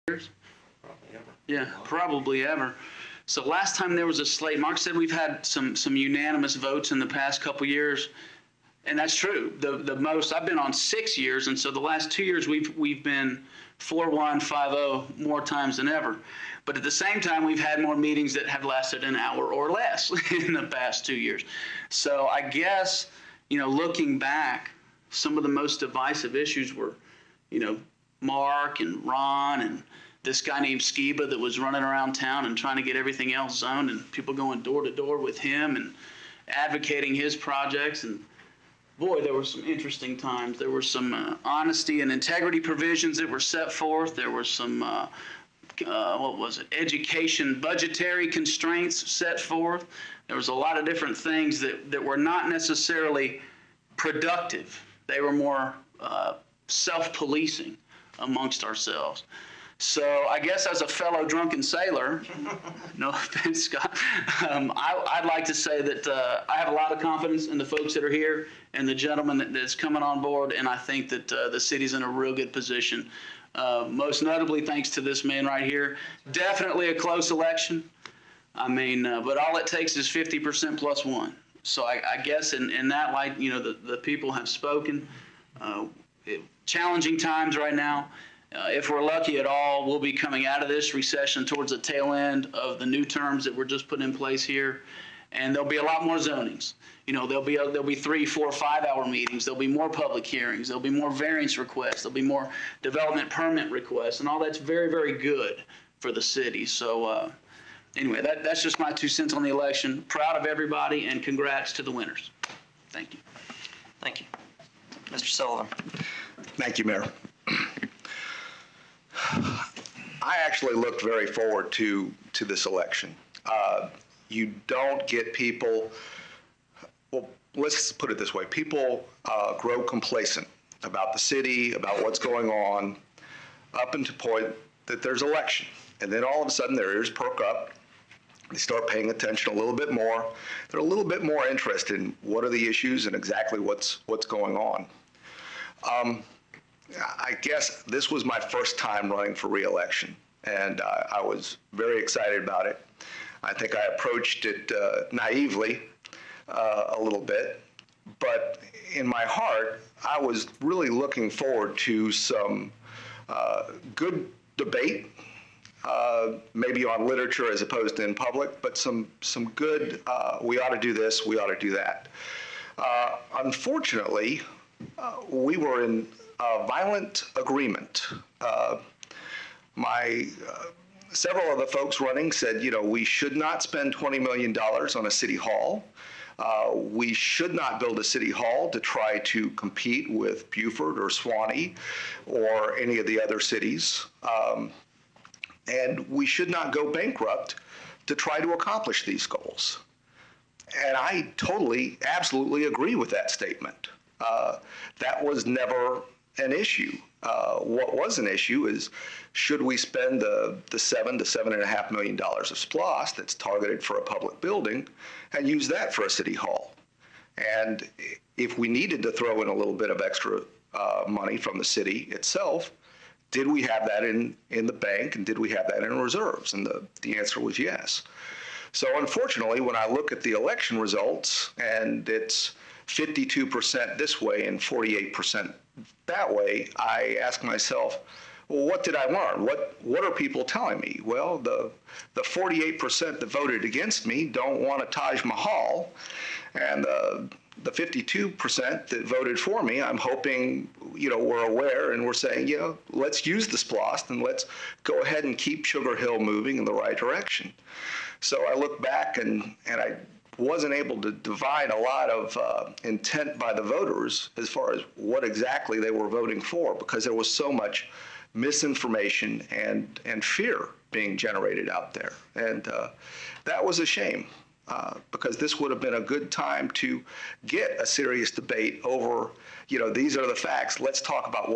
years? Yeah, probably ever. So last time there was a slate, Mark said we've had some unanimous votes in the past couple years, and that's true. The most I've been on 6 years, and so the last 2 years we've been 4-1, 5-0 more times than ever. But at the same time, we've had more meetings that have lasted an hour or less in the past 2 years. So I guess, looking back, some of the most divisive issues were, Mark and Ron and this guy named Skiba that was running around town and trying to get everything else zoned, and people going door to door with him and advocating his projects. And boy, there were some interesting times. There were some honesty and integrity provisions that were set forth. There were some, education budgetary constraints set forth. There was a lot of different things that were not necessarily productive. They were more self-policing amongst ourselves. So I guess as a fellow drunken sailor, no offense, Scott, I'd like to say that I have a lot of confidence in the folks that are here and the gentleman that's coming on board, and I think that the city's in a real good position. Most notably thanks to this man right here. Definitely a close election. I mean, but all it takes is 50% plus one. So I guess in that light, the people have spoken. Challenging times right now. If we're lucky at all, we'll be coming out of this recession towards the tail end of the new terms that were just put in place here, and there'll be a lot more zonings. There'll be 3, 4, 5-hour meetings. There'll be more public hearings. There'll be more variance requests. There'll be more development permit requests, and all that's very, very good for the city. So anyway, that's just my 2 cents on the election. Proud of everybody, and congrats to the winners. Thank you. Thank you. Mr. Sullivan. Thank you, Mayor. I actually looked very forward to this election. You don't get people, well, let's put it this way. People grow complacent about the city, about what's going on, up until the point that there's election. And then all of a sudden their ears perk up. They start paying attention a little bit more. They're a little bit more interested in what are the issues and exactly what's going on. I guess this was my first time running for re-election, and I was very excited about it. I think I approached it naively a little bit, but in my heart, I was really looking forward to some good debate, maybe on literature as opposed to in public, but some good, we ought to do this, we ought to do that. Unfortunately, we were in violent agreement. Several of the folks running said, we should not spend $20 million on a city hall. We should not build a city hall to try to compete with Beaufort or Suwanee or any of the other cities. And we should not go bankrupt to try to accomplish these goals. And I totally, absolutely agree with that statement. That was never an issue. What was an issue is, should we spend the $7 to $7.5 million of SPLOST that's targeted for a public building and use that for a city hall? And if we needed to throw in a little bit of extra money from the city itself, did we have that in the bank, and did we have that in reserves? And the answer was yes. So unfortunately, when I look at the election results and it's 52% this way and 48% that way, I ask myself, well, what did I learn? What are people telling me? Well, the 48% that voted against me don't want a Taj Mahal, and the 52% that voted for me, I'm hoping, we're aware and we're saying, let's use the SPLOST and let's go ahead and keep Sugar Hill moving in the right direction. So I look back and I wasn't able to divine a lot of intent by the voters as far as what exactly they were voting for, because there was so much misinformation and fear being generated out there. And that was a shame, because this would have been a good time to get a serious debate over, these are the facts. Let's talk about what